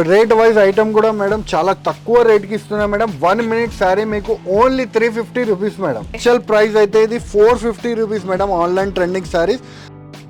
Rate wise item కూడా madam చాలా తక్కువ రేట్కి ఇస్తున్నా మేడం. 1 minute శారీ మీకు only 350 rupees madam. Actual price అయితే ఇది 450 rupees madam. Online trending saris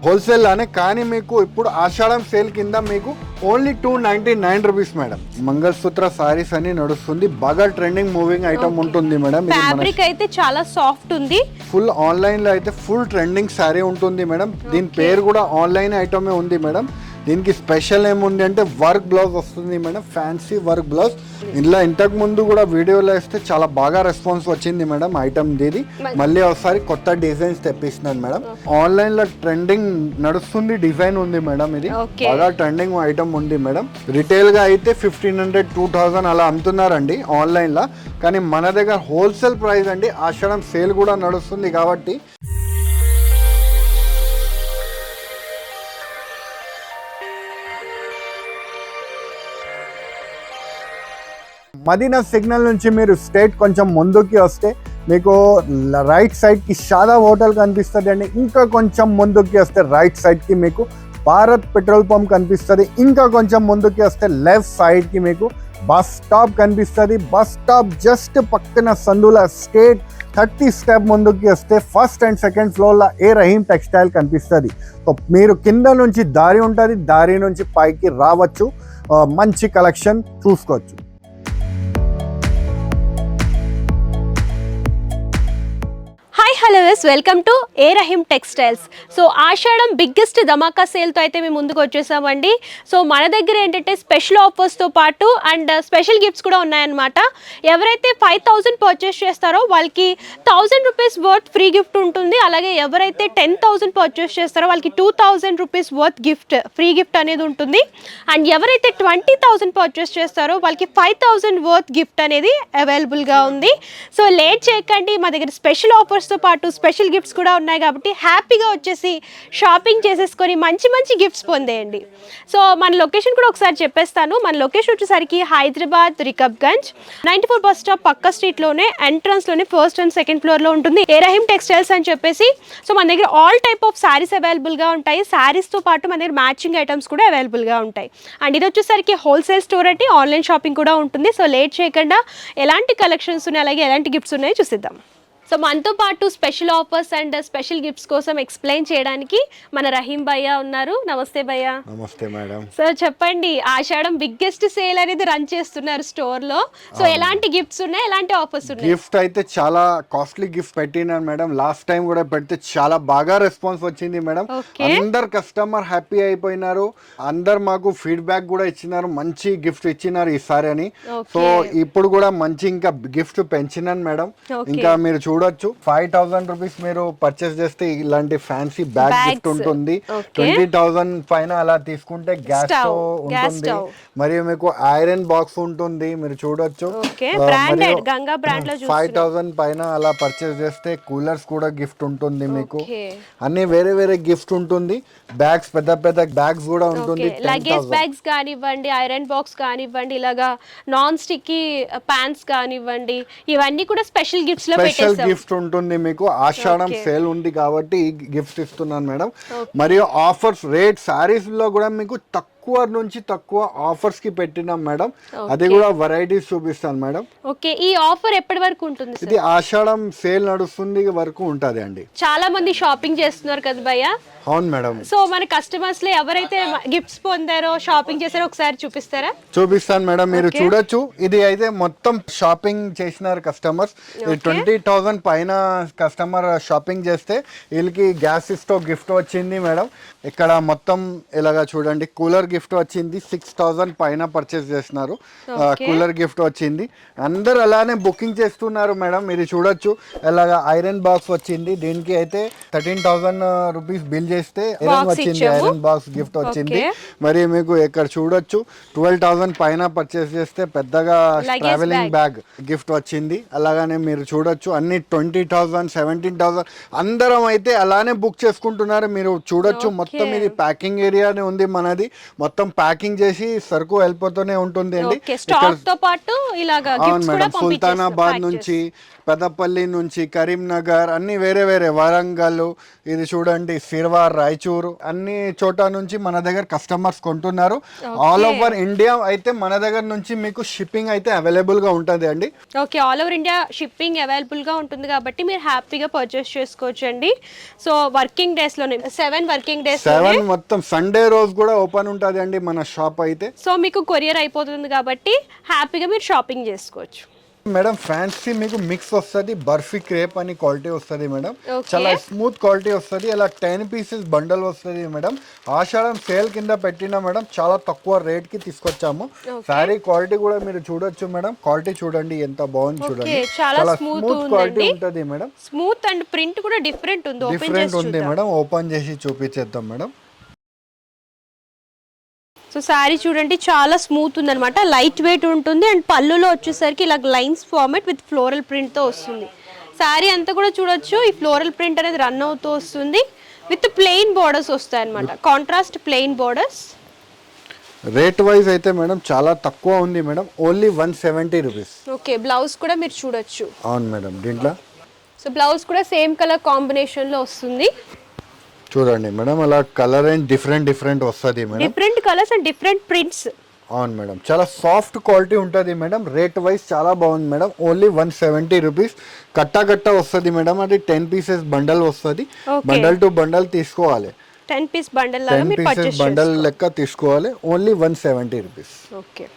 wholesale లానే, కానీ మీకు ఇప్పుడు ఆషాఢం సేల్ కింద మీకు only 299 rupees madam. Mangalsutra saris అని నడుస్తుంది, బాగా ట్రెండింగ్ మూవింగ్ ఐటమ్ ఉంటుంది మేడం. ఫ్యాబ్రిక్ అయితే చాలా సాఫ్ట్ ఉంది. ఫుల్ ఆన్లైన్ లో అయితే ఫుల్ ట్రెండింగ్ సారీ ఉంటుంది మేడం. దీని పేరు కూడా ఆన్లైన్ ఐటమే ఉంది మేడం. దీనికి స్పెషల్ ఏముంది అంటే వర్క్ బ్లౌజ్ వస్తుంది మేడం, ఫ్యాన్సీ వర్క్ బ్లౌజ్. ఇలా ఇంతకు ముందు కూడా వీడియోలో వేస్తే చాలా బాగా రెస్పాన్స్ వచ్చింది మేడం ఐటమ్ దీది. మళ్ళీ ఒకసారి కొత్త డిజైన్స్ తెప్పిస్తున్నాను మేడం. ఆన్లైన్ లో ట్రెండింగ్ నడుస్తుంది డిజైన్ ఉంది మేడం. ఇది బాగా ట్రెండింగ్ ఐటమ్ ఉంది మేడం. రిటైల్ గా అయితే 1500 2000 అలా అమ్ముతున్నారండి ఆన్లైన్ లో, కానీ మన దగ్గర హోల్సేల్ ప్రైస్ అండి. ఆషాఢం సేల్ కూడా నడుస్తుంది కాబట్టి మదీనా సిగ్నల్ నుంచి మీరు స్ట్రైట్ కొంచెం ముందుకి వస్తే మీకు రైట్ సైడ్కి షాదా హోటల్ కనిపిస్తుంది అండి. ఇంకా కొంచెం ముందుకి వస్తే రైట్ సైడ్కి మీకు భారత్ పెట్రోల్ పంప్ కనిపిస్తుంది. ఇంకా కొంచెం ముందుకి వస్తే లెఫ్ట్ సైడ్కి మీకు బస్ స్టాప్ కనిపిస్తుంది. బస్ స్టాప్ జస్ట్ పక్కన సందుల స్ట్రైట్ 30 స్టెప్ ముందుకి వస్తే ఫస్ట్ అండ్ సెకండ్ ఫ్లోర్లో ఏ రహీం టెక్స్టైల్ కనిపిస్తుంది. సో మీరు కింద నుంచి దారి ఉంటుంది, దారి నుంచి పైకి రావచ్చు, మంచి కలెక్షన్ చూసుకోవచ్చు. Hello welcome to A Rahim textiles. So Ashadam biggest ధమాకా సేల్తో అయితే మేము ముందుకు వచ్చేసామండి. సో మన దగ్గర ఏంటంటే స్పెషల్ ఆఫర్స్తో పాటు అండ్ స్పెషల్ గిఫ్ట్స్ కూడా ఉన్నాయన్నమాట. ఎవరైతే 5000 పర్చేస్ చేస్తారో వాళ్ళకి 1000 రూపీస్ వర్త్ ఫ్రీ గిఫ్ట్ ఉంటుంది. అలాగే ఎవరైతే 10,000 పర్చేస్ చేస్తారో వాళ్ళకి 2000 rupees worth gift free gift అనేది ఉంటుంది. అండ్ ఎవరైతే 20,000 పర్చేస్ చేస్తారో వాళ్ళకి 5000 వర్త్ గిఫ్ట్ అనేది అవైలబుల్గా ఉంది. సో లేట్ చేయకండి, మా దగ్గర స్పెషల్ ఆఫర్స్తో పాటు స్పెషల్ గిఫ్ట్స్ కూడా ఉన్నాయి కాబట్టి హ్యాపీగా వచ్చేసి షాపింగ్ చేసేసుకొని మంచి మంచి గిఫ్ట్స్ పొందేయండి. సో మన లొకేషన్ కూడా ఒకసారి చెప్పేస్తాను. మన లొకేషన్ వచ్చేసరికి హైదరాబాద్ రికబ్గంజ్ 94 బస్ స్టాప్ పక్క స్ట్రీట్లోనే ఎంట్రన్స్లోనే ఫస్ట్ అండ్ సెకండ్ ఫ్లోర్లో ఉంటుంది ఏ రహీం టెక్స్టైల్స్ అని చెప్పేసి. సో మన దగ్గర ఆల్ టైప్ ఆఫ్ శారీస్ అవైలబుల్గా ఉంటాయి. శారీస్తో పాటు మన దగ్గర మ్యాచింగ్ ఐటమ్స్ కూడా అవైలబుల్గా ఉంటాయి. అండ్ ఇది వచ్చేసరికి హోల్సేల్ స్టోర్ అంటే ఆన్లైన్ షాపింగ్ కూడా ఉంటుంది. సో లేట్ చేయకుండా ఎలాంటి కలెక్షన్స్ ఉన్నాయి, అలాగే ఎలాంటి గిఫ్ట్స్ ఉన్నాయో చూసిద్దాం. సో మనతో పాటు special offers and special gifts కోసం ఎక్స్ప్లెయిన్ చేయడానికి మన రహీం భయ్య ఉన్నారు. నమస్తే భయ్య. నమస్తే మేడం. సో చెప్పండి, ఆషాఢం బిగ్గెస్ట్ సేల్ అనేది రన్ చేస్తున్నారు స్టోర్ లో. సో ఎలాంటి గిఫ్ట్స్ ఉన్నాయి, ఎలాంటి ఆఫర్స్ ఉన్నాయి? గిఫ్ట్ అయితే చాలా కాస్ట్లీ గిఫ్ట్ పెట్టినాను మేడం. లాస్ట్ టైం కూడా పెడితే చాలా బాగా రెస్పాన్స్ వచ్చింది మేడం. అందరు కస్టమర్ హ్యాపీ అయిపోయినారు. అందరు మాకు ఫీడ్బ్యాక్ కూడా ఇచ్చినారు, మంచి గిఫ్ట్ ఇచ్చినారు ఈసారి అని. సో ఇప్పుడు కూడా మంచి ఇంకా గిఫ్ట్ పెంచినాను మేడం. ఇంకా మీరు చూడొచ్చు, 5000 రూపీస్ మీరు పర్చేస్ చేస్తే ఇలాంటి ఫ్యాన్సీ బ్యాగ్ గిఫ్ట్ ఉంటుంది. 20,000 పైన అలా తీసుకుంటే గ్యాస్ స్టవ్ ఉంటుంది, మరియు మీకు ఐరన్ బాక్స్ ఉంటుంది. మీరు చూడొచ్చు, 5000 పైన అలా పర్చేస్ చేస్తే కూలర్స్ కూడా గిఫ్ట్ ఉంటుంది మీకు. అన్ని వేరే వేరే గిఫ్ట్ ఉంటుంది. బ్యాగ్స్, పెద్ద పెద్ద బ్యాగ్స్ కూడా ఉంటుంది. లగేజ్ బ్యాగ్స్ కానివ్వండి, ఐరన్ బాక్స్ కానివ్వండి, ఇలాగా నాన్ స్టిక్కీ ప్యాన్స్ కానివ్వండి, ఇవన్నీ కూడా స్పెషల్ గిఫ్ట్స్ లో పెట్టేసాం. గిఫ్ట్ ఉంటుంది మీకు. ఆషాఢం సేల్ ఉంది కాబట్టి గిఫ్ట్ ఇస్తున్నాను మేడం. మరియు ఆఫర్స్ రేట్ సారీస్ లో కూడా మీకు తక్కువ నుంచి తక్కువ ఆఫర్స్ కి పెట్టినాం మేడం. అది కూడా వెరైటీస్ చూపిస్తాను మేడం. ఓకే, ఈ ఆఫర్ ఎప్పటి వరకు ఉంటుంది? ఇది ఆషాఢం సేల్ నడుస్తుంది వరకు ఉంటది అండి. చాలా మంది షాపింగ్ చేస్తున్నారు కదా భయ్య. అవును మేడం. సో మన కస్టమర్స్ లో ఎవరైతే గిఫ్ట్స్ పొందారో, షాపింగ్ చేశారో ఒకసారి చూపిస్తారా? చూపిస్తాను మేడం. మీరు చూడొచ్చు, ఇది అయితే మొత్తం షాపింగ్ చేసినారు కస్టమర్స్. 20,000 పైన కస్టమర్ షాపింగ్ చేస్తే వీళ్ళకి గ్యాస్ స్టవ్ గిఫ్ట్ వచ్చింది మేడం. ఇక్కడ మొత్తం ఇలాగా చూడండి, కూలర్ గిఫ్ట్ వచ్చింది. 6,000 పైన పర్చేస్ చేసినారు, కూలర్ గిఫ్ట్ వచ్చింది. అందరు అలానే బుకింగ్ చేస్తున్నారు మేడం. మీరు చూడొచ్చు, ఇలాగా ఐరన్ బాక్స్ వచ్చింది. దీనికి అయితే 13,000 రూపీస్ బిల్ చేస్తే వచ్చింది, ఐరన్ బాక్స్ గిఫ్ట్ వచ్చింది. మరి మీకు ఇక్కడ చూడొచ్చు, 12,000 పైన పర్చేస్ చేస్తే పెద్దగా ట్రావెలింగ్ బ్యాగ్ గిఫ్ట్ వచ్చింది. అలాగానే మీరు చూడొచ్చు, అన్ని 20,000 17,000 అందరం అయితే అలానే బుక్ చేసుకుంటున్నారు. మీరు చూడొచ్చు, మొత్తం ఇది ప్యాకింగ్ ఏరియానే ఉంది మనది. మొత్తం ప్యాకింగ్ చేసి సరుకు వెళ్ళిపోతూనే ఉంటుంది అండి. ఓకే, స్టాక్ తో పాటు ఇలాగా అవును గిఫ్ట్స్ కూడా మేడం, సుల్తానాబాద్ నుంచి, పెద్దపల్లి నుంచి, కరీంనగర్ అన్ని వేరే వేరే, వరంగల్, ఇది చూడండి సిర్వార్, రాయచూరు, అన్ని చోట నుంచి మన దగ్గర కస్టమర్స్ కొంటున్నారు. ఆల్ ఓవర్ ఇండియా అయితే మన దగ్గర నుంచి మీకు షిప్పింగ్ అయితే అవైలబుల్ గా ఉంటుంది అండి. Okay, all over India shipping available గా ఉంటుంది కాబట్టి మీరు హ్యాపీగా పర్చేస్ చేసుకోవచ్చు అండి. సో వర్కింగ్ డేస్ లోనే 7 వర్కింగ్ డేస్ 7 మొత్తం సండే రోజు కూడా ఓపెన్ ఉంటుంది అండి మన షాప్ అయితే. సో మీకు కొరియర్ అయిపోతుంది కాబట్టి హ్యాపీగా మీరు షాపింగ్ చేసుకోవచ్చు మేడం. ఫ్యాన్సీ మీకు మిక్స్ వస్తుంది, బర్ఫీ క్రేప్ అని క్వాలిటీ వస్తుంది మేడం. చాలా స్మూత్ క్వాలిటీ వస్తుంది. అలా 10 పీసెస్ బండల్ వస్తుంది మేడం. ఆషాఢం సేల్ కింద పెట్టినా మేడం, చాలా తక్కువ రేట్ కి తీసుకొచ్చాము. శారీ క్వాలిటీ కూడా మీరు చూడొచ్చు మేడం. క్వాలిటీ చూడండి ఎంత బాగుంది చూడండి. చాలా స్మూత్ క్వాలిటీ ఉంటుంది మేడం. స్మూత్ అండ్ ప్రింట్ కూడా డిఫరెంట్ ఉంది మేడం. ఓపెన్ చేసి చూపించేద్దాం మేడం. సో శారీ చూడండి చాలా స్మూత్ ఉందన్నమాట, లైట్ వెయిట్ ఉంటుంది. అండ్ పళ్ళులో వచ్చేసరికి ఇలా లైన్స్ ఫార్మేట్ విత్ ఫ్లోరల్ ప్రింట్తో వస్తుంది. శారీ అంతా కూడా చూడొచ్చు, ఈ ఫ్లోరల్ ప్రింట్ అనేది రన్ అవుతూ వస్తుంది. విత్ ప్లెయిన్ బోర్డర్స్ వస్తాయి అనమాట, contrast plain borders. Rate wise అయితే మేడం చాలా తక్కువ ఉంది madam, only 170 rupees. Okay, blouse కూడా మీరు చూడొచ్చు. అవును మేడం, దీంట్లో సో బ్లౌజ్ కూడా సేమ్ కలర్ కాంబినేషన్లో వస్తుంది. చూడండి మేడం, అలా కలర్ రేంజ్ డిఫరెంట్ వస్తుంది madam. Different colours and different prints. అవును మేడం, చాలా సాఫ్ట్ క్వాలిటీ ఉంటుంది మేడం. రేట్ వైజ్ చాలా బాగుంది మేడం, ఓన్లీ 170 రూపీస్. కట్ట వస్తుంది మేడం. అది 10 పీసెస్ బండల్ వస్తుంది. బండల్ టు బండల్ తీసుకోవాలి. 10 పీస్ బండల్ లాగా మీరు పర్చేస్ చేసుకోవాలి. బండల్ లెక్క తీసుకోవాలి, only 170 rupees. Okay,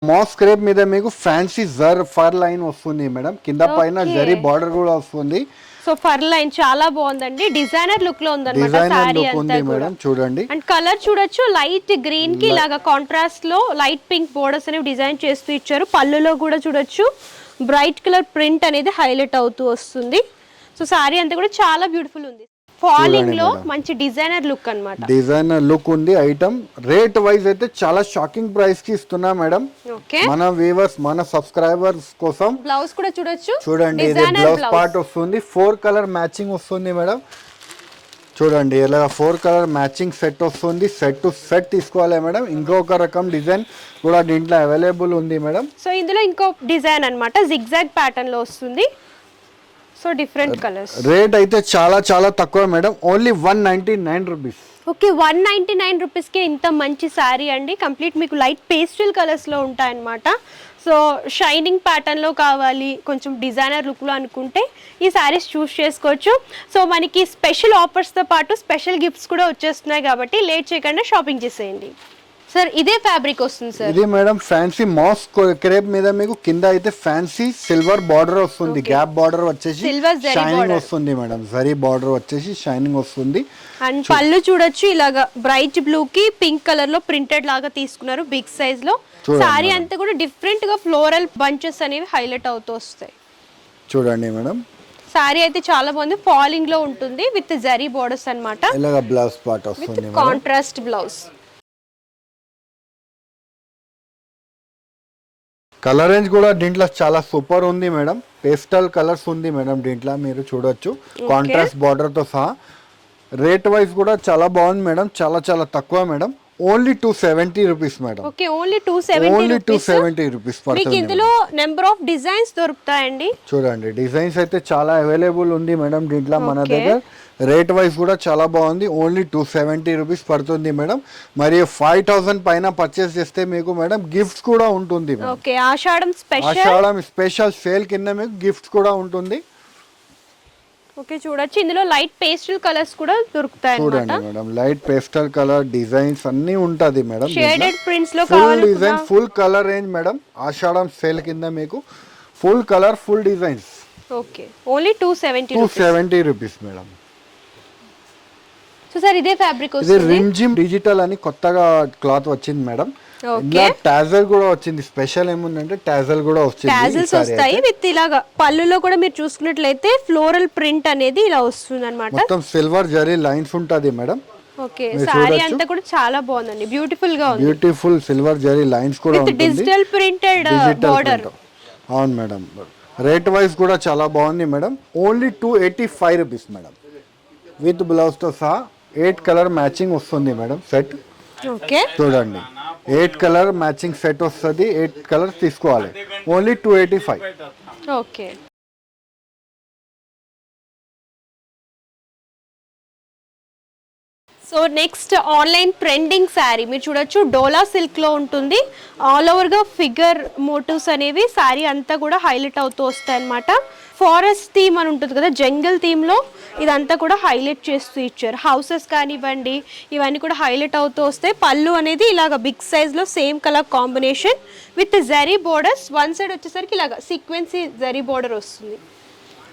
mass crepe మీద మీకు ఫ్యాన్సీ జర్ ఫర్ లైన్ వస్తుంది మేడం. కింద పైన జరీ బార్డర్ కూడా వస్తుంది. సో ఫర్ లైన్ చాలా బాగుందండి, డిజైనర్ లుక్ లో ఉందన్నమాట సారీ అంతా కూడా. చూడండి, అండ్ కలర్ చూడొచ్చు, లైట్ గ్రీన్ కి ఇలాగా కాంట్రాస్ట్ లో లైట్ పింక్ బోర్డర్స్ అనేవి డిజైన్ చేస్తూ ఇచ్చారు. పళ్ళులో కూడా చూడొచ్చు బ్రైట్ కలర్ ప్రింట్ అనేది హైలైట్ అవుతూ వస్తుంది. సో సారీ అంతా కూడా చాలా బ్యూటిఫుల్ ఉంది. ఫాలింగ్ లో మంచి డిజైనర్ లుక్ అన్నమాట. డిజైనర్ లుక్ ఉంది ఐటమ్. రేట్ వైజ్ అయితే చాలా షాకింగ్ ప్రైస్ కి ఇస్తున్నా మేడం. మన వ్యూవర్స్, మన సబ్స్క్రైబర్స్ కోసం. బ్లౌజ్ కూడా చూడొచ్చు, చూడండి ఇది బ్లౌజ్ పార్ట్ వస్తుంది. 4 కలర్ మ్యాచింగ్ వస్తుంది మేడం. చూడండి ఇలా 4 కలర్ మ్యాచింగ్ సెట్ వస్తుంది. సెట్ టు సెట్ తీసుకోవాలి మేడం. ఇంకొక రకం డిజైన్ కూడా దీంట్లో అవైలబుల్ ఉంది మేడం. సో ఇందులో ఇంకో డిజైన్ అన్నమాట, జిగ్జాగ్ ప్యాటర్న్ లో వస్తుంది. So different colours. రేట్ అయితే చాలా తక్కువ మేడం, ఓన్లీ 199 రూపీస్. ఓకే, 199 రూపీస్కి ఇంత మంచి శారీ అండి. కంప్లీట్ మీకు లైట్ పేస్టల్ కలర్స్లో ఉంటాయన్నమాట. సో షైనింగ్ ప్యాటర్న్లో కావాలి, కొంచెం డిజైనర్ లుక్లో అనుకుంటే ఈ శారీస్ చూస్ చేసుకోవచ్చు. సో మనకి స్పెషల్ ఆఫర్స్తో పాటు స్పెషల్ గిఫ్ట్స్ కూడా వచ్చేస్తున్నాయి కాబట్టి లేట్ చేయకుండా షాపింగ్ చేసేయండి. సార్ ఇదే ఫ్యాబ్రిక్ వస్తుంది సార్. ఇది మేడం ఫ్యాన్సీ మాస్ క్రేప్ మీద మీకు కింద అయితే ఫ్యాన్సీ సిల్వర్ బార్డర్ వస్తుంది. గ్యాప్ బార్డర్ వచ్చేసి షైనింగ్ వస్తుంది మేడం. జరీ బార్డర్ వచ్చేసి షైనింగ్ వస్తుంది. అండ్ పళ్ళు చూడొచ్చు, ఇలాగా బ్రైట్ బ్లూ కి పింక్ కలర్ లో ప్రింటెడ్ లాగా తీసుకున్నారు బిగ్ సైజ్ లో. సారీ అంతా కూడా డిఫరెంట్ గా ఫ్లోరల్ బంచెస్ అనేవి హైలైట్ అవుతూ వస్తాయి. చూడండి మేడం, సారీ అయితే చాలా బాగుంది. ఫాలింగ్ లో ఉంటుంది విత్ జరీ బోర్డర్స్ అన్నమాట. ఇలాగా బ్లౌజ్ పార్ట్ వస్తుంది, కాంట్రాస్ట్ బ్లౌజ్. కలర్ రేంజ్ కూడా దీంట్లో చాలా సూపర్ ఉంది మేడం. పేస్టల్ కలర్స్ ఉంది మేడం దీంట్లో, మీరు చూడొచ్చు కాంట్రాస్ట్ బార్డర్ తో సహా. రేట్ వైజ్ కూడా చాలా బాగుంది మేడం, చాలా తక్కువ madam. Only 270 rupees madam. Okay, only 270 rupees మీకు ఇందులో నెంబర్ ఆఫ్ డిజైన్స్ దొరుకుతాయండి. చూడండి డిజైన్స్ అయితే చాలా అవైలబుల్ ఉంది మేడం దీంట్లో మన దగ్గర. రేట్ వైజ్ కూడా చాలా బాగుంది, ఓన్లీ 270 రూపీస్ పడుతుంది మేడం. మరియు 5000 పైన పర్చేస్ చేస్తే మీకు మేడం గిఫ్ట్స్ కూడా ఉంటుంది. ఓకే, ఆషాఢం స్పెషల్ సేల్ కింద మీకు గిఫ్ట్స్ కూడా ఉంటుంది. ఓకే, చూడొచ్చు ఇందులో లైట్ పేస్టల్ కలర్స్ కూడా దొరుకుతాయి. చూడండి madam, light pastel colour designs అన్ని ఉంటది మేడం. షేడెడ్ ప్రింట్స్ లో full design, full colour range madam. Ashadam sale కింద మీకు full colour, full designs. Okay, only 270 rupees madam. So sir ఇదే ఫ్యాబ్రిక్ వస్తుంది. ఇది రిమ్జిమ్ డిజిటల్ అని కొత్తగా క్లాత్ వచ్చింది మేడం. ఇలా టాజల్ కూడా వచ్చింది. స్పెషల్ ఏముందంటే టాజల్ కూడా వచ్చింది. టాజల్స్ వస్తాయి విత్ ఇలాగా పళ్ళులో కూడా మీరు చూసుకున్నట్లయితే ఫ్లోరల్ ప్రింట్ అనేది ఇలా వస్తుంది అన్నమాట. మొత్తం సిల్వర్ జరీ లైన్స్ ఉంటది మేడం. ఓకే, సారీ అంతా కూడా చాలా బాగుందండి, బ్యూటిఫుల్ గా ఉంది. బ్యూటిఫుల్ సిల్వర్ జరీ లైన్స్ కూడా ఉంటుంది. Digital printed border. అవును మేడం. రేట్ వైజ్ కూడా చాలా బాగుంది madam. Only 285 rupees madam. With బ్లౌజ్తో సహా 8 కలర్ మ్యాచింగ్ వస్తుంది మేడం సెట్. ఓకే చూడండి 8 కలర్ మ్యాచింగ్ సెట్ వస్తుంది. 8 కలర్స్ తీసుకోవాలి. Only 285. Okay. So next online trending sari మీరు చూడొచ్చు, డోలా సిల్క్లో ఉంటుంది. ఆల్ ఓవర్గా ఫిగర్ మోటివ్స్ అనేవి శారీ అంతా కూడా హైలైట్ అవుతూ వస్తాయి అన్నమాట. ఫారెస్ట్ థీమ్ అని ఉంటుంది కదా, జంగల్ థీమ్లో ఇదంతా కూడా హైలైట్ చేస్తూ ఇచ్చారు. హౌసెస్ కానివ్వండి ఇవన్నీ కూడా హైలైట్ అవుతూ వస్తాయి. పళ్ళు అనేది ఇలాగ బిగ్ సైజ్లో same colour combination with zari borders. One side వచ్చేసరికి ఇలాగ సీక్వెన్సీ జరీ బోర్డర్ వస్తుంది.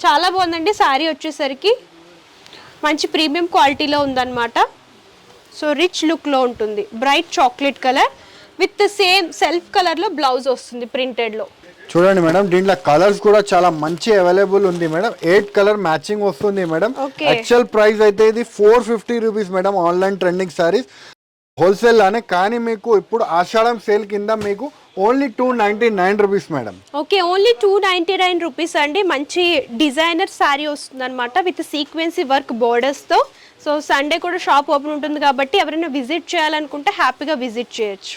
చాలా బాగుందండి శారీ వచ్చేసరికి, మంచి ప్రీమియం క్వాలిటీలో ఉందన్నమాట. సో రిచ్ లుక్లో ఉంటుంది. Bright chocolate colour with same self కలర్లో బ్లౌజ్ వస్తుంది ప్రింటెడ్లో. చూడండి మేడం, దీంట్లో కలర్స్ కూడా చాలా మంచి అవైలబుల్ ఉంది మేడం. 8 కలర్ మ్యాచింగ్ వస్తుంది మేడం. యాక్చువల్ ప్రైస్ అయితే ఇది 450 rupees madam online trending saris wholesale లానే. కానీ మీకు ఇప్పుడు ఆషాఢం సేల్ కింద మీకు only 299 rupees madam. Okay, only 299 rupees అండి. మంచి డిజైనర్ శారీ వస్తుంది అనమాట విత్ సీక్వెన్సీ వర్క్ బోర్డర్స్తో. సో సండే కూడా షాప్ ఓపెన్ ఉంటుంది కాబట్టి ఎవరైనా విజిట్ చేయాలనుకుంటే హ్యాపీగా విజిట్ చేయొచ్చు.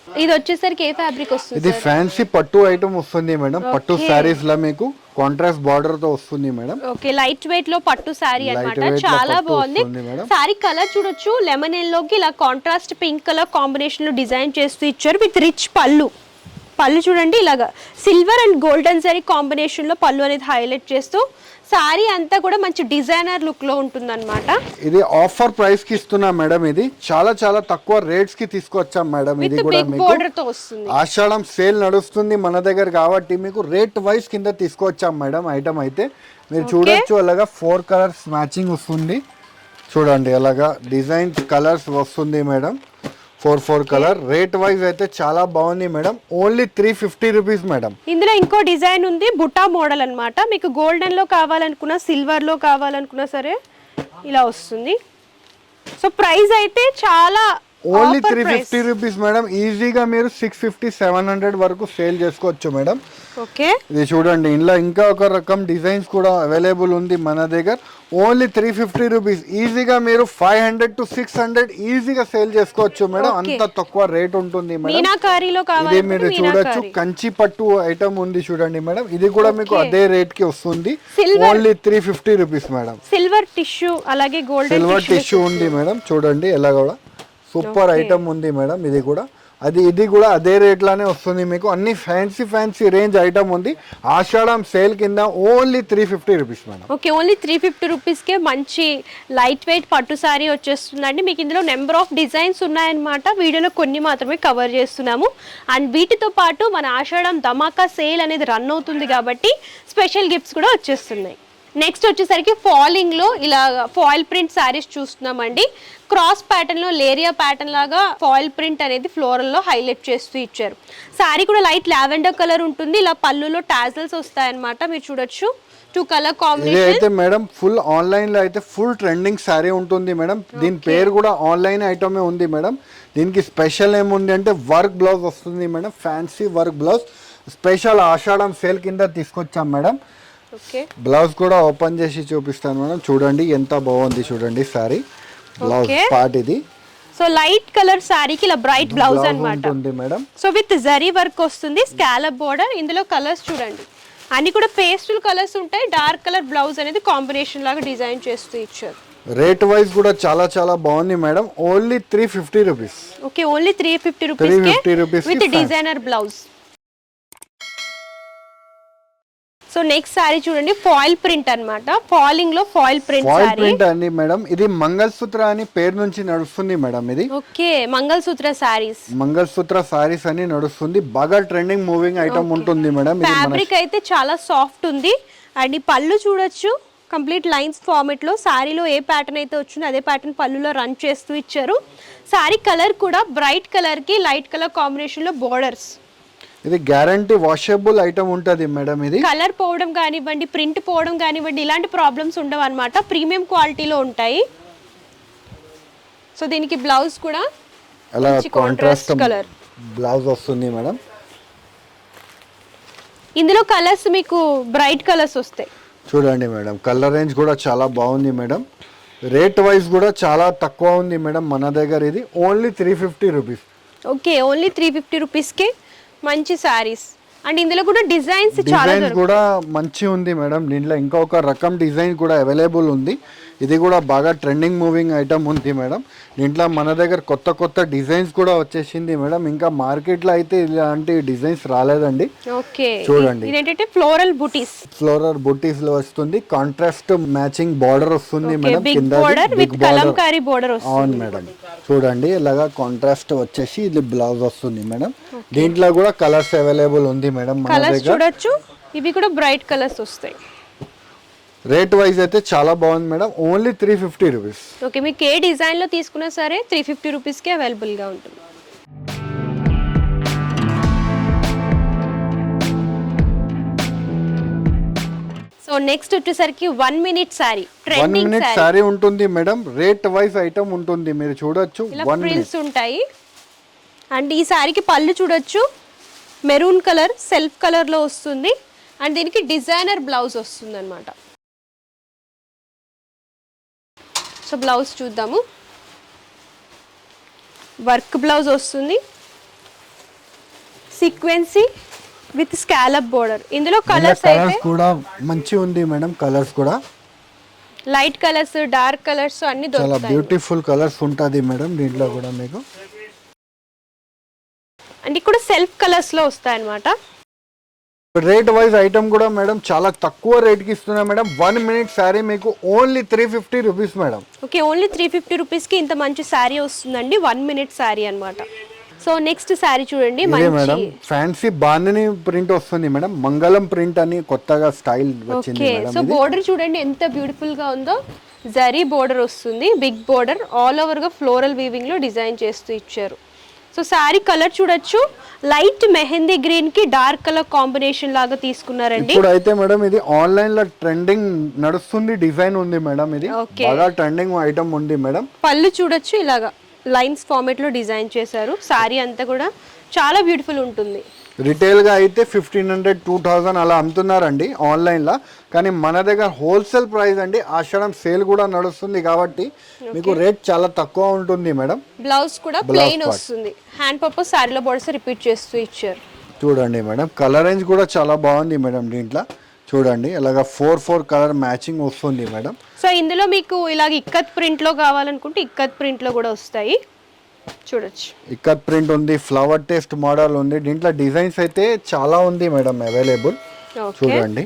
ఇది వచ్చేసరికి ఏ ఫ్యాబ్రిక్ వస్తుంది? ఇది ఫ్యాన్సీ పట్టు ఐటమ్ వస్తుంది మేడం. పట్టు సారీస్ లా మీకు కాంట్రాస్ట్ బార్డర్ తో వస్తుంది మేడం. ఓకే, లైట్ వెయిట్ లో పట్టు సారీ అన్నమాట. చాలా బాగుంది. సారీ కలర్ చూడొచ్చు, లెమన్ ఎల్లోకి ఇలా కాంట్రాస్ట్ పింక్ కలర్ కాంబినేషన్ లో డిజైన్ చేస్తూ ఇచ్చారు విత్ రిచ్ పళ్ళు. పళ్ళు చూడండి ఇలాగా silver and golden zari combination లో పళ్ళు అనేది హైలైట్ చేస్తూ సారీ అంతా కూడా మంచి డిజైనర్ లుక్ లో ఉంటుందన్నమాట. ఇది ఆఫర్ ప్రైస్ కి ఇస్తున్నా మేడం. ఇది చాలా చాలా తక్కువ రేట్స్ కి తీసుకొచ్చాం మేడం. ఇది కూడా మీకు ఆషాఢం సేల్ నడుస్తుంది మన దగ్గర కాబట్టి మీకు రేట్ వైస్ కింద తీసుకొచ్చాం మేడం. ఐటమ్ అయితే మీరు చూడొచ్చు, అలాగా 4 కలర్స్ మ్యాచింగ్ వస్తుంది. చూడండి అలాగా డిజైన్ కలర్స్ వస్తుంది మేడం. 4 కలర్. రేట్ వైజ్ అయితే చాలా బాగుంది మేడం. Only 350 rupees madam. ఇందులో ఇంకో డిజైన్ ఉంది, బుటా మోడల్ అన్నమాట. మీకు గోల్డెన్ లో కావాలనుకున్నా సిల్వర్ లో కావాలనుకున్నా సరే ఇలా వస్తుంది. సో ప్రైస్ అయితే చాలా ఓన్లీ 350 రూపీస్ మేడం. ఈజీగా మీరు 650-700 వరకు సేల్ చేసుకోవచ్చు మేడం. ఓకే, ఇది చూడండి, ఇందులో ఇంకా ఒక రకం డిజైన్స్ కూడా అవైలబుల్ ఉంది మన దగ్గర. Only 350 rupees. ఈజీగా మీరు 500-600 ఈజీగా సేల్ చేసుకోవచ్చు మేడం. అంత తక్కువ రేట్ ఉంటుంది మేడం. ఇది మీరు చూడొచ్చు, కంచి పట్టు ఐటమ్ ఉంది చూడండి మేడం. ఇది కూడా మీకు అదే రేట్ కి వస్తుంది. Only 350 rupees madam. Silver tissue అలాగే గోల్డెన్ సిల్వర్ టిష్యూ ఉంది మేడం. చూడండి ఎలా కూడా సూపర్ ఐటమ్ ఉంది మేడం. ఇది కూడా అదే రేట్ లానే వస్తుంది మీకు. అన్ని ఫ్యాన్సీ రేంజ్ ఐటమ్ ఉంది. ఆషాఢం సేల్ కింద only 350 rupees madam. Okay, only 350 రూపీస్కే మంచి లైట్ వెయిట్ పట్టు సారీ వచ్చేస్తుందండి. మీకు ఇందులో నెంబర్ ఆఫ్ డిజైన్స్ ఉన్నాయన్నమాట. వీడియోలో కొన్ని మాత్రమే కవర్ చేస్తున్నాము. అండ్ వీటితో పాటు మన ఆషాఢం ధమాకా సేల్ అనేది రన్ అవుతుంది కాబట్టి స్పెషల్ గిఫ్ట్స్ కూడా వచ్చేస్తున్నాయి. నెక్స్ట్ వచ్చేసరికి ఫాలింగ్లో ఇలా ఫాయిల్ ప్రింట్ శారీస్ చూస్తున్నామండి. క్రాస్ ప్యాటర్న్లో లేరియా ప్యాటర్న్ లాగా ఫాయిల్ ప్రింట్ అనేది ఫ్లోరల్లో హైలైట్ చేస్తూ ఇచ్చారు. శారీ కూడా లైట్ లావెండర్ కలర్ ఉంటుంది. ఇలా పళ్ళులో టాజల్స్ వస్తాయన్నమాట. మీరు చూడొచ్చు 2 కలర్ కాంబినేషన్. అయితే మేడం ఫుల్ ఆన్లైన్ లో అయితే ఫుల్ ట్రెండింగ్ శారీ ఉంటుంది మేడం. దీని పేరు కూడా ఆన్లైన్ ఐటమే ఉంది మేడం. దీనికి స్పెషల్ ఏముంది అంటే వర్క్ బ్లౌజ్ వస్తుంది madam. Fancy work blouse special Ashadam sale కింద తీసుకొచ్చాం మేడం. బ్లౌజ్ కూడా ఓపెన్ చేసి చూపిస్తాను మేడం. చూడండి ఎంత బాగుంది చూడండి సారీ. బ్లౌజ్ పార్ట్ ఇది. సో లైట్ కలర్ సారీకి ఇలా బ్రైట్ బ్లౌజ్ అన్నమాట madam. So with zari work వస్తుంది, స్కాలప్ బోర్డర్. ఇందులో కలర్స్ చూడండి అన్ని కూడా పేస్టల్ కలర్స్ ఉంటాయి. డార్క్ కలర్ బ్లౌజ్ అనేది కాంబినేషన్ లాగా డిజైన్ చేస్తూ ఇచ్చారు. రేట్ వైజ్ కూడా చాలా చాలా బాగుంది madam. Only 350 rupees. Okay, only 350 rupees with designer blouse. So next sorry చూడండి, ఫాయిల్ ప్రింట్ అన్నమాట. ఫాలింగ్ లో ఫాయిల్ ప్రింట్ అండి మేడం. ఇది మంగళసూత్ర అని పేరు నుంచి నడుస్తుంది మేడం. ఇది ఓకే, మంగళసూత్ర సారీస్ అని నడుస్తుంది. బాగా ట్రెండింగ్ మూవింగ్ ఐటమ్ ఉంటుంది మేడం. ఫ్యాబ్రిక్ అయితే చాలా సాఫ్ట్ ఉంది. అండ్ ఈ పళ్ళు చూడొచ్చు, కంప్లీట్ లైన్స్ ఫార్మెట్ లో. సారీలో ఏ ప్యాటర్న్ అయితే వచ్చిందో అదే ప్యాటర్న్ పళ్ళులో రన్ చేస్తూ ఇచ్చారు. సారీ కలర్ కూడా బ్రైట్ కలర్ కి లైట్ కలర్ కాంబినేషన్ లో బోర్డర్స్. ఇది గ్యారంటీ వాషబుల్ ఐటమ్ ఉంటుంది మేడం. ఇది కలర్ పోవడం కానివ్వండి, ప్రింట్ పోవడం కానివ్వండి, ఇలాంటి ప్రాబ్లమ్స్ ఉండవు అనమాట. ప్రీమియం క్వాలిటీలో ఉంటాయి. సో దీనికి బ్లౌజ్ కూడా అలా కాంట్రాస్ట్ కలర్ బ్లౌజ్ వస్తుంది మేడం. ఇందులో కలర్స్ మీకు బ్రైట్ కలర్స్ వస్తాయి. చూడండి మేడం, కలర్ రేంజ్ కూడా చాలా బాగుంది మేడం. రేట్ వైజ్ కూడా చాలా తక్కువ ఉంది మేడం మన దగ్గర. ఇది ఓన్లీ 350 రూపీస్. ఓకే, ఓన్లీ 350 రూపీస్కి మంచి శారీస్. అండ్ ఇందులో కూడా డిజైన్స్ చాలా కూడా మంచి ఉంది మేడం. దీంట్లో ఇంకొక రకం డిజైన్ కూడా అవైలబుల్ ఉంది. ఇది కూడా బాగా ట్రెండింగ్ మూవింగ్ ఐటమ్ ఉంది మేడం. దీంట్లో మన దగ్గర కొత్త కొత్త డిజైన్స్ కూడా వచ్చేసింది మేడం. ఇంకా మార్కెట్లో అయితే ఇలాంటి డిజైన్స్ రాలేదండి. ఓకే, చూడండి ఇదేంటంటే ఫ్లోరల్ బూటీస్. ఫ్లోరల్ బూటీస్ లో వస్తుంది. కాంట్రాస్ట్ మ్యాచింగ్ బార్డర్ వస్తుంది మేడం. కింద విత్ కలంకారీ బార్డర్ వస్తుంది. అవును మేడం. చూడండి ఇలాగా కాంట్రాస్ట్ వచ్చేసి ఇది బ్లౌజ్ వస్తుంది మేడం. దీంట్లో కూడా కలర్స్ అవైలబుల్ ఉంది మేడం మన దగ్గర. చూడొచ్చు, ఇవి కూడా బ్రైట్ కలర్స్ వస్తాయి. రేట్ వైజ్ అయితే చాలా బాగుంది మేడం. Only 350 rupees. ఓకే, మీకు ఏ డిజైన్లో తీసుకున్నా సరే 350 రూపీస్కే అవైలబుల్గా ఉంటుంది. సో నెక్స్ట్ వచ్చేసరికి 1 మినిట్ సారీ. 1 మినిట్ సారీ ఉంటుంది మేడం. రేట్ వైజ్ ఐటమ్ ఉంటుంది, మీరు చూడొచ్చు. ప్రిల్స్ ఉంటాయి. అండ్ ఈ సారీకి పళ్ళు చూడొచ్చు, మెరూన్ కలర్ సెల్ఫ్ కలర్లో వస్తుంది. అండ్ దీనికి డిజైనర్ బ్లౌజ్ వస్తుంది అనమాట. సో బ్లౌజ్ చూద్దాము. వర్క్ బ్లౌజ్ వస్తుంది, సీక్వెన్సీ విత్ స్కాలప్ బోర్డర్. ఇందులో కలర్స్ అయితే కూడా మంచి ఉంది మేడం. కలర్స్ కూడా లైట్ కలర్స్, డార్క్ కలర్స్ అన్ని దొరుకుతాయి. చాలా బ్యూటిఫుల్ కలర్స్ ఉంటుంది మేడం దీంట్లో కూడా మీకు. అంటే ఇక్కడ సెల్ఫ్ కలర్స్ లో వస్తాయి అన్నమాట. రేట్ వైజ్ ఐటమ్ కూడా మేడం చాలా తక్కువ రేట్ కి ఇస్తున్నా మేడం. 1 మినిట్ సారీ మీకు only 350 rupees madam. Okay, only 350 rupees కి ఇంత మంచి సారీ వస్తుందండి. 1 మినిట్ సారీ అన్నమాట. సో నెక్స్ట్ సారీ చూడండి, మేడం ఫ్యాన్సీ బాందిని ప్రింట్ వస్తుంది మేడం. మంగళం ప్రింట్ అని కొత్తగా స్టైల్ వచ్చింది మేడం. సో బోర్డర్ చూడండి ఎంత బ్యూటిఫుల్ గా ఉందో. జరీ బోర్డర్ వస్తుంది, బిగ్ బోర్డర్. ఆల్ ఓవర్ గా ఫ్లోరల్ వీవింగ్ లో డిజైన్ చేస్తూ ఇచ్చారు. సో సారీ కలర్ చూడొచ్చు, లైట్ మెహందీ గ్రీన్ కి డార్క్ కలర్ కాంబినేషన్ లాగా తీసుకున్నారండి. ఇప్పుడు అయితే మేడం ఇది ఆన్లైన్ లో ట్రెండింగ్ నడుస్తుంది డిజైన్ ఉంది మేడం. ఇది బాగా ట్రెండింగ్ ఐటమ్ ఉంది మేడం. పళ్ళు చూడొచ్చు, ఇలాగా లైన్స్ ఫార్మేట్ లో డిజైన్ చేశారు. సారీ అంతా కూడా చాలా బ్యూటిఫుల్ ఉంటుంది. రిటైల్ గా అయితే 1500 2000 అలా అమ్ముతున్నారండి ఆన్లైన్ లో. కానీ మన దగ్గర హోల్సేల్ ప్రైస్ అండి. ఆషాఢం సేల్ కూడా నడుస్తుంది కాబట్టి మీకు రేట్ చాలా తక్కువ ఉంటుంది మేడం. బ్లౌజ్ కూడా ప్లెయిన్ వస్తుంది. హ్యాండ్ పర్పస్ సారీలో బోర్డర్స్ రిపీట్ చేస్తూ ఇచ్చారు. చూడండి మేడం, కలర్ రేంజ్ కూడా చాలా బాగుంది మేడం. దీంట్లో చూడండి ఇలాగా 4 కలర్ మ్యాచింగ్ వస్తుంది మేడం. సో ఇందులో మీకు ఇలాగ ఇక్కత్ ప్రింట్ లో కావాలనుకుంటే ఇక్కత్ ప్రింట్ లో కూడా వస్తాయి. చూడొచ్చు, ఇక్కత్ ప్రింట్ ఉంది, ఫ్లవర్ టేస్ట్ మోడల్ ఉంది. దీంట్లో డిజైన్స్ అయితే చాలా ఉంది మేడం అవైలబుల్. చూడండి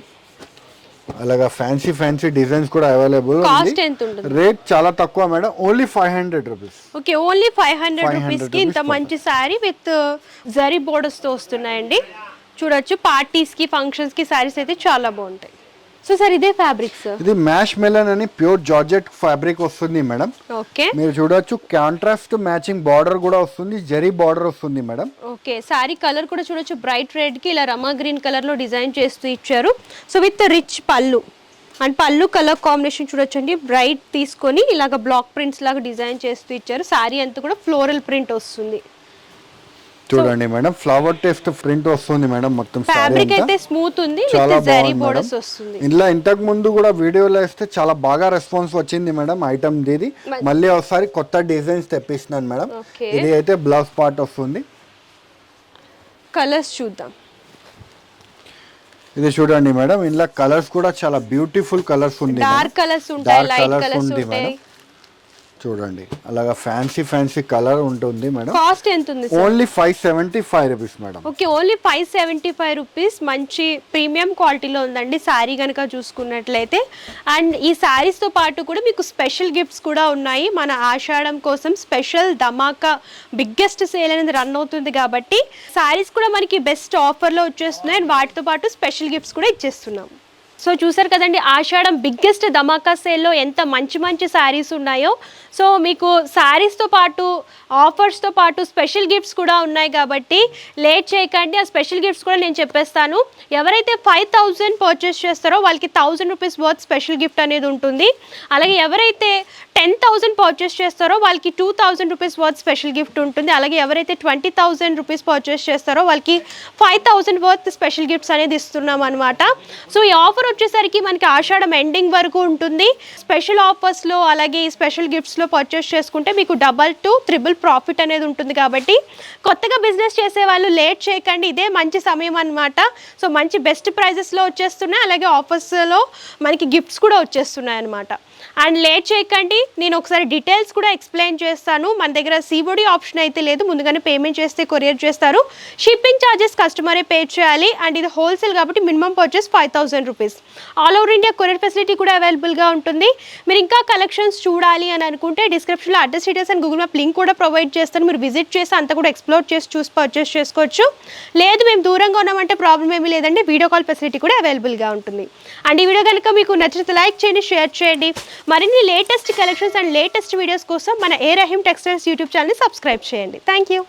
అలాగా ఫ్యాన్సీ డిజైన్స్ కూడా అవైలబుల్. కాస్ట్ ఎంత ఉంటుంది? రేట్ చాలా తక్కువ madam, only 500 rupees. Okay, only 500 rupees కి ఇంత మంచి సారీ విత్ జరీ బోర్డర్స్ తో వస్తున్నాయండి. చూడొచ్చు, పార్టీస్ కి ఫంక్షన్స్ కి సారీస్ అయితే చాలా బాగుంటాయి. సో సార్ ఇదే ఫ్యాబ్రిక్ సార్? ఇది మ్యాష్ మెలన్ అని ప్యూర్ జార్జెట్ ఫ్యాబ్రిక్ వస్తుంది మేడం. ఓకే, మీరు చూడొచ్చు కాంట్రాస్ట్ మ్యాచింగ్ బార్డర్ కూడా వస్తుంది, జరీ బార్డర్ వస్తుంది మేడం. ఓకే, సారీ కలర్ కూడా చూడొచ్చు, బ్రైట్ రెడ్ కి ఇలా రమా గ్రీన్ కలర్ లో డిజైన్ చేస్తూ ఇచ్చారు. సో విత్ రిచ్ పళ్ళు అండ్ పళ్ళు కలర్ కాంబినేషన్ చూడొచ్చు అండి. బ్రైట్ తీసుకొని ఇలాగ బ్లాక్ ప్రింట్స్ లాగా డిజైన్ చేస్తూ ఇచ్చారు. సారీ అంతా కూడా ఫ్లోరల్ ప్రింట్ వస్తుంది. చూడండి మేడం, ఫ్లవర్ టెస్ట్ ప్రింట్ వస్తుంది మేడం. మొత్తం ఫ్యాబ్రిక్ అయితే స్మూత్ ఉంది, చాలా జరీ బోర్డర్స్ వస్తుంది. ఇలా ఇంతకు ముందు కూడా వీడియోలో వేస్తే చాలా బాగా రెస్పాన్స్ వచ్చింది మేడం ఐటమ్ ఇది. మళ్ళీ ఒకసారి కొత్త డిజైన్స్ తెప్పిస్తున్నాను మేడం. ఇది అయితే బ్లౌజ్ పార్ట్ వస్తుంది. కలర్స్ చూద్దాం. ఇది చూడండి మేడం, ఇందులో కలర్స్ కూడా చాలా బ్యూటిఫుల్ కలర్స్ ఉంది. డార్క్ కలర్స్ ఉంటాయి, లైట్ కలర్స్ ఉంటాయి. చూడండి అలాగా ఫ్యాన్సీ కలర్ ఉంటుంది మేడం. కాస్ట్ ఎంత ఉంది? Only 575 rupees madam. Okay, only 575 rupees. మంచి ప్రీమియం క్వాలిటీలో ఉందండి సారీ కనుక చూసుకున్నట్లయితే. అండ్ ఈ సారీస్ తో పాటు కూడా మీకు స్పెషల్ గిఫ్ట్స్ కూడా ఉన్నాయి. మన ఆషాఢం కోసం స్పెషల్ ధమాకా బిగ్గెస్ట్ సేల్ అనేది రన్ అవుతుంది కాబట్టి సారీస్ కూడా మనకి బెస్ట్ ఆఫర్లో వచ్చేస్తున్నాయి. అండ్ వాటితో పాటు స్పెషల్ గిఫ్ట్స్ కూడా ఇచ్చేస్తున్నాం. సో చూసారు కదండి, ఆషాఢం బిగ్గెస్ట్ ధమాకా సేల్లో ఎంత మంచి శారీస్ ఉన్నాయో. సో మీకు శారీస్తో పాటు ఆఫర్స్తో పాటు స్పెషల్ గిఫ్ట్స్ కూడా ఉన్నాయి కాబట్టి లేట్ చేయకండి. ఆ స్పెషల్ గిఫ్ట్స్ కూడా నేను చెప్పేస్తాను. ఎవరైతే 5000 పర్చేస్ చేస్తారో వాళ్ళకి 1000 రూపీస్ వర్త్ స్పెషల్ గిఫ్ట్ అనేది ఉంటుంది. అలాగే ఎవరైతే 10,000 పర్చేస్ చేస్తారో వాళ్ళకి 2,000 రూపీస్ వర్త్ స్పెషల్ గిఫ్ట్ ఉంటుంది. అలాగే ఎవరైతే 20,000 రూపీస్ పర్చేస్ చేస్తారో వాళ్ళకి 5,000 వర్త్ స్పెషల్ గిఫ్ట్స్ అనేది ఇస్తున్నాం అనమాట. సో ఈ ఆఫర్ వచ్చేసరికి మనకి ఆషాఢం ఎండింగ్ వరకు ఉంటుంది. స్పెషల్ ఆఫర్స్లో అలాగే ఈ స్పెషల్ గిఫ్ట్స్లో పర్చేస్ చేసుకుంటే మీకు డబల్ టు ట్రిపుల్ ప్రాఫిట్ అనేది ఉంటుంది. కాబట్టి కొత్తగా బిజినెస్ చేసే వాళ్ళు లేట్ చేయకండి, ఇదే మంచి సమయం అనమాట. సో మంచి బెస్ట్ ప్రైజెస్లో వచ్చేస్తున్నాయి, అలాగే ఆఫర్స్లో మనకి గిఫ్ట్స్ కూడా వచ్చేస్తున్నాయి అనమాట. అండ్ లేట్ చేయకండి, నేను ఒకసారి డీటెయిల్స్ కూడా ఎక్స్ప్లెయిన్ చేస్తాను. మన దగ్గర సిఓడి ఆప్షన్ అయితే లేదు, ముందుగానే పేమెంట్ చేస్తే కొరియర్ చేస్తారు. షిప్పింగ్ ఛార్జెస్ కస్టమరే పే చేయాలి. అండ్ ఇది హోల్సేల్ కాబట్టి minimum purchase 5,000 rupees. All over India courier facility కూడా అవైలబుల్గా ఉంటుంది. మీరు ఇంకా కలెక్షన్స్ చూడాలి అని అనుకుంటే డిస్క్రిప్షన్లో address details and Google map link కూడా ప్రొవైడ్ చేస్తాను. మీరు విజిట్ చేసి అంతా కూడా ఎక్స్ప్లోర్ చేసి చూసి పర్చేస్ చేసుకోవచ్చు. లేదు మేము దూరంగా ఉన్నామంటే ప్రాబ్లం ఏమీ లేదండి, వీడియో కాల్ ఫెసిలిటీ కూడా అవైలబుల్గా ఉంటుంది. అండ్ ఈ వీడియో కనుక మీకు నచ్చితే లైక్ చేయండి, షేర్ చేయండి. మరిన్ని latest collections and latest videos కోసం మన ఏ రహీం టెక్స్టైల్స్ యూట్యూబ్ ఛానల్ని సబ్స్క్రైబ్ చేయండి. Thank you.